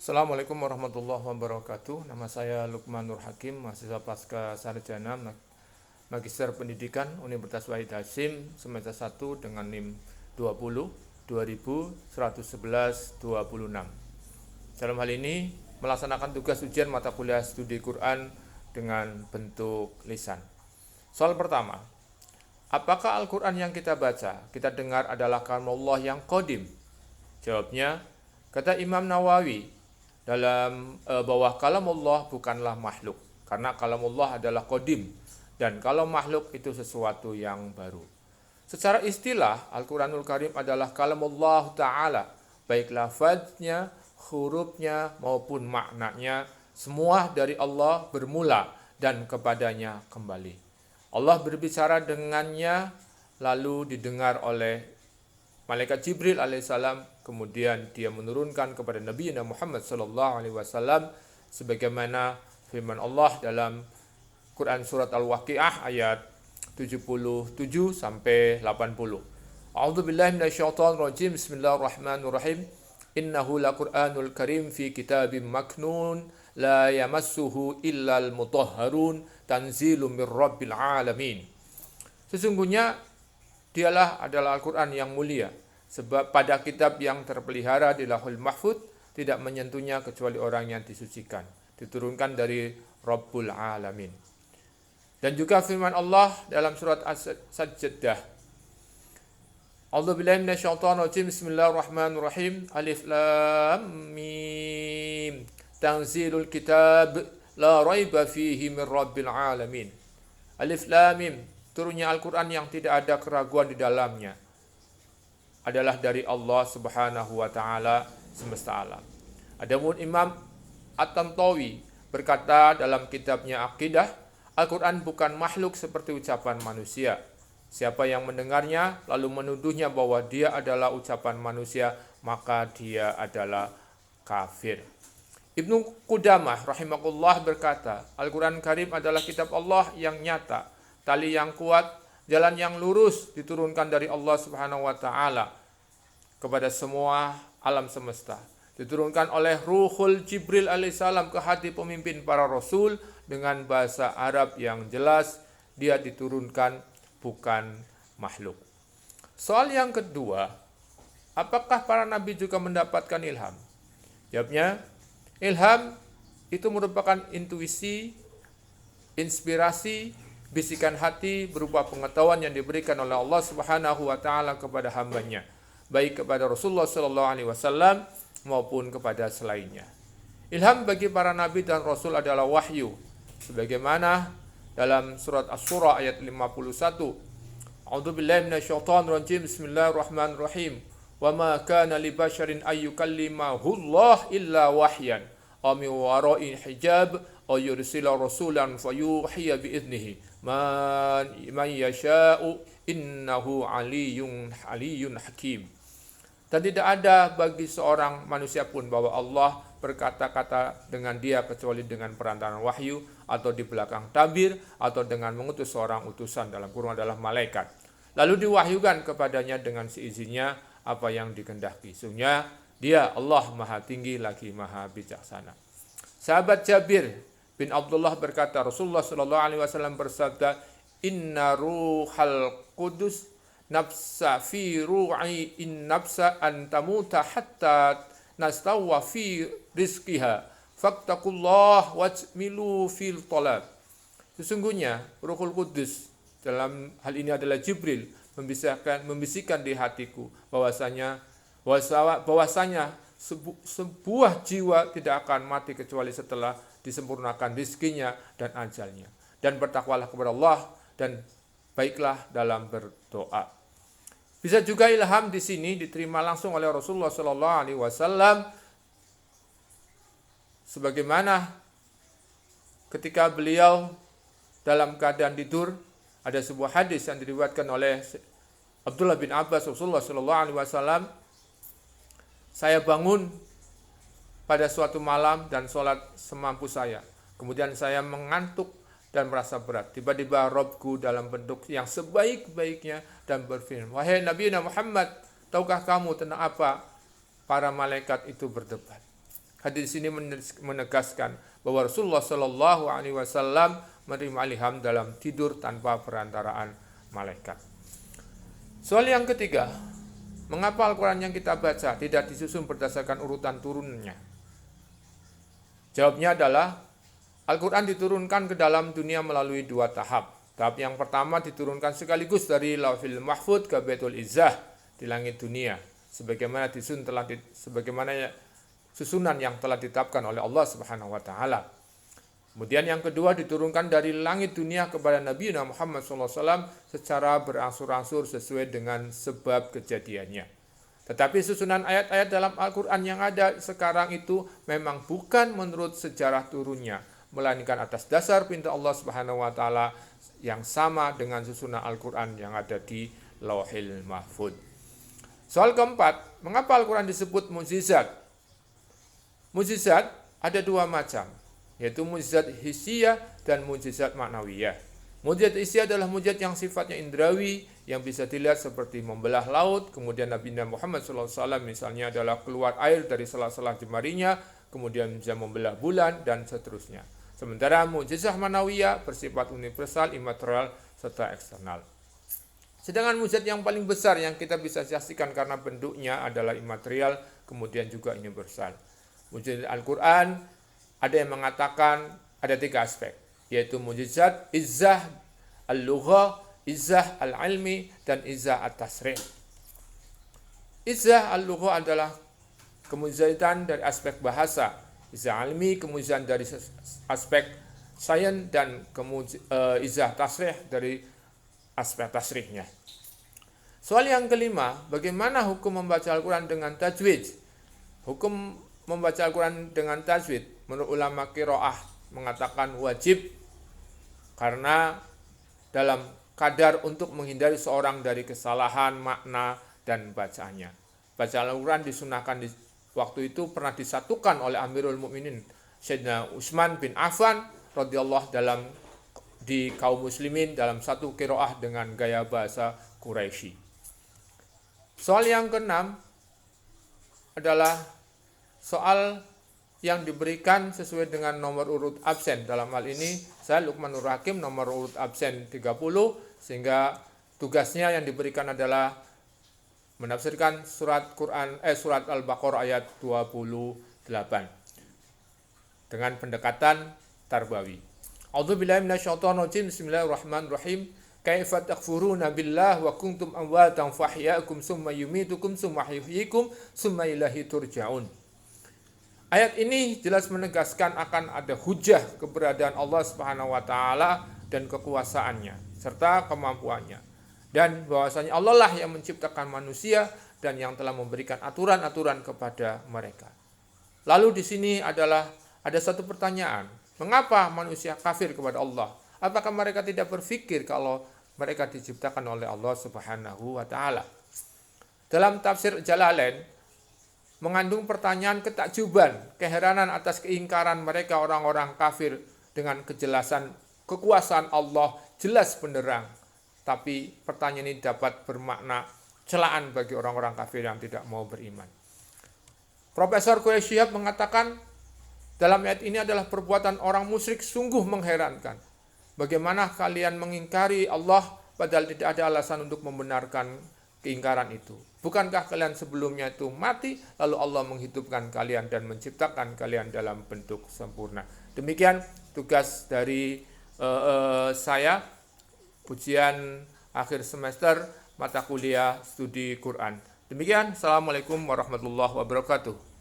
Assalamualaikum warahmatullahi wabarakatuh. Nama saya Lukman Nur Hakim, mahasiswa pasca sarjana Magister Pendidikan Universitas Wahid Hasim semester 1 dengan NIM 20 2111 26. Dalam hal ini melaksanakan tugas ujian mata kuliah studi Quran dengan bentuk lisan. Soal pertama, apakah Al-Quran yang kita baca, kita dengar adalah kalamullah yang qadim? Jawabnya, kata Imam Nawawi, dalam bahwa kalamullah bukanlah makhluk, karena kalamullah adalah qadim, dan kalau makhluk itu sesuatu yang baru. Secara istilah, Al-Quranul Karim adalah kalamullah ta'ala, baik lafadznya, hurufnya maupun maknanya, semua dari Allah bermula dan kepadanya kembali. Allah berbicara dengannya, lalu didengar oleh Malaikat Jibril alaihissalam, kemudian dia menurunkan kepada Nabi Muhammad sallallahu alaihi wasallam sebagaimana firman Allah dalam Quran surat Al-Waqiah ayat 77 sampai 80. A'udzubillahi minasyaitonir rajim. Bismillahirrahmanirrahim. Innahu laqur'anul karim fi kitabim maknun la yamassuhu illal mutahharun tanzilum mir rabbil alamin. Sesungguhnya dialah adalah Al-Quran yang mulia, sebab pada kitab yang terpelihara di Lauhul Mahfuz tidak menyentuhnya kecuali orang yang disucikan, diturunkan dari Rabbul Alamin. Dan juga firman Allah dalam surat As-Sajdah, A'udzubillahi minasyaitonir rajim. Bismillahirrahmanirrahim. Alif Lam Mim. Tanzilul kitab la raiba fihi mir Rabbil Alamin. Alif Lam Mim, turunnya Al-Quran yang tidak ada keraguan di dalamnya adalah dari Allah Subhanahu wa Ta'ala semesta alam. Adapun Imam At-Tantawi berkata dalam kitabnya Aqidah, Al-Quran bukan makhluk seperti ucapan manusia. Siapa yang mendengarnya lalu menuduhnya bahwa dia adalah ucapan manusia, maka dia adalah kafir. Ibnu Qudamah rahimahullah berkata, Al-Quran Karim adalah kitab Allah yang nyata, tali yang kuat, jalan yang lurus diturunkan dari Allah Subhanahu wa Ta'ala kepada semua alam semesta. Diturunkan oleh Ruhul Jibril alaihissalam ke hati pemimpin para rasul dengan bahasa Arab yang jelas. Dia diturunkan bukan makhluk. Soal yang kedua, apakah para nabi juga mendapatkan ilham? Jawabnya, ilham itu merupakan intuisi, inspirasi, bisikan hati berupa pengetahuan yang diberikan oleh Allah Subhanahu wa Ta'ala kepada hambanya, baik kepada Rasulullah sallallahu alaihi wasallam maupun kepada selainnya. Ilham bagi para nabi dan rasul adalah wahyu, sebagaimana dalam surat Asy-Syura ayat 51. A'udzubillahi minasyaitonir rajim. Bismillahirrahmanirrahim. Wa ma kana li basyarin ay yukallimahullah illa wahyan aw min wara'i hijab aw yursila rasulan fayuhiya bi idnihi man yasha'u innahu aliyyun hakim. Dan tidak ada bagi seorang manusia pun bahwa Allah berkata-kata dengan dia kecuali dengan perantaraan wahyu atau di belakang tabir atau dengan mengutus seorang utusan, dalam kurung adalah malaikat. Lalu diwahyukan kepadanya dengan seizinnya apa yang dikehendaki. Sesungguhnya dia Allah Maha Tinggi lagi Maha Bijaksana. Sahabat Jabir bin Abdullah berkata, Rasulullah sallallahu alaihi wasallam bersabda, Inna ruhal qudus nafsa fi ru'i in nafsa an tamuta hatta nastawwa fi rizqiha fattaqullah wajmilu fil talab. Sesungguhnya Ruhul Qudus, dalam hal ini adalah Jibril, membisikkan di hatiku bahwasanya sebuah jiwa tidak akan mati kecuali setelah disempurnakan rizkinya dan ajalnya. Dan bertakwalah kepada Allah dan baiklah dalam berdoa. Bisa juga ilham di sini diterima langsung oleh Rasulullah sallallahu alaihi wasallam, sebagaimana ketika beliau dalam keadaan tidur, ada sebuah hadis yang diriwayatkan oleh Abdullah bin Abbas, Rasulullah sallallahu alaihi wasallam, saya bangun pada suatu malam dan sholat semampu saya. Kemudian saya mengantuk dan merasa berat. Tiba-tiba Rabbku dalam bentuk yang sebaik-baiknya dan berfirman, wahai Nabi Muhammad, tahukah kamu tentang apa para malaikat itu berdebat? hadis ini menegaskan bahwa Rasulullah Shallallahu Alaihi Wasallam menerima ilham dalam tidur tanpa perantaraan malaikat. Soal yang ketiga, mengapa Al-Quran yang kita baca tidak disusun berdasarkan urutan turunnya? Jawabnya adalah Al-Quran diturunkan ke dalam dunia melalui dua tahap. Tahap yang pertama diturunkan sekaligus dari Lauhil Mahfuz ke Baitul Izzah di langit dunia, sebagaimana susunan yang telah ditetapkan oleh Allah Subhanahu wa taala. Kemudian yang kedua diturunkan dari langit dunia kepada Nabi Muhammad SAW secara berangsur-angsur sesuai dengan sebab kejadiannya. Tetapi susunan ayat-ayat dalam Al-Quran yang ada sekarang itu memang bukan menurut sejarah turunnya, melainkan atas dasar perintah Allah Subhanahu wa taala yang sama dengan susunan Al-Quran yang ada di Lauhil Mahfuz. Soal keempat, mengapa Al-Quran disebut mukjizat? Mukjizat ada dua macam, yaitu mukjizat hissiyah dan mukjizat maknawiyah. Mukjizat hissiyah adalah mukjizat yang sifatnya indrawi, yang bisa dilihat seperti membelah laut, kemudian Nabi Muhammad SAW misalnya adalah keluar air dari sela-sela jemarinya, kemudian bisa membelah bulan, dan seterusnya. Sementara mukjizat manawiyah bersifat universal, imaterial, serta eksternal. Sedangkan mukjizat yang paling besar yang kita bisa saksikan karena bentuknya adalah imaterial, kemudian juga universal. Mukjizat Al-Quran ada yang mengatakan ada tiga aspek, yaitu mukjizat izzah al-lughah, izzah al-ilmi, dan izzah at-tasrih. Izzah al-lughah adalah kemukjizatan dari aspek bahasa, izzah ilmi kemukjizatan dari aspek sains, dan izzah tasrih dari aspek tasrihnya. Soal yang kelima, bagaimana hukum membaca Al-Quran dengan tajwid? Hukum membaca Al-Quran dengan tajwid menurut ulama qiraah mengatakan wajib, karena dalam kadar untuk menghindari seorang dari kesalahan makna dan bacaannya. Bacaan Al-Quran disunahkan di waktu itu pernah disatukan oleh Amirul Mukminin Sayyidina Utsman bin Affan radhiyallahu di kaum muslimin dalam satu qiraah dengan gaya bahasa Quraisy. Soal yang keenam adalah soal yang diberikan sesuai dengan nomor urut absen. Dalam hal ini saya Lukmanur Hakim nomor urut absen 30, sehingga tugasnya yang diberikan adalah menafsirkan surat Al-Baqarah ayat 28 dengan pendekatan tarbawi. A'udzubillahi minasyaitonir rajim. Bismillahirrahmanirrahim. Kaifa takfuruna billah wa kuntum amwatan fahyaakum summa yumitukum summa yuhyikum summa ilaihi turja'un. Ayat ini jelas menegaskan akan ada hujah keberadaan Allah Subhanahu wa taala dan kekuasaannya serta kemampuannya, dan bahwasanya Allah lah yang menciptakan manusia dan yang telah memberikan aturan-aturan kepada mereka. Lalu di sini ada satu pertanyaan, mengapa manusia kafir kepada Allah? Apakah mereka tidak berpikir kalau mereka diciptakan oleh Allah Subhanahu wa taala? Dalam tafsir Jalalain mengandung pertanyaan ketakjuban, keheranan atas keingkaran mereka orang-orang kafir dengan kejelasan kekuasaan Allah jelas benderang. Tapi pertanyaan ini dapat bermakna celaan bagi orang-orang kafir yang tidak mau beriman. Profesor Quraish Shihab mengatakan dalam ayat ini adalah perbuatan orang musyrik sungguh mengherankan. Bagaimana kalian mengingkari Allah padahal tidak ada alasan untuk membenarkan keingkaran itu? Bukankah kalian sebelumnya itu mati, lalu Allah menghidupkan kalian dan menciptakan kalian dalam bentuk sempurna? Demikian tugas dari saya, ujian akhir semester mata kuliah studi Quran. Demikian, Assalamualaikum warahmatullahi wabarakatuh.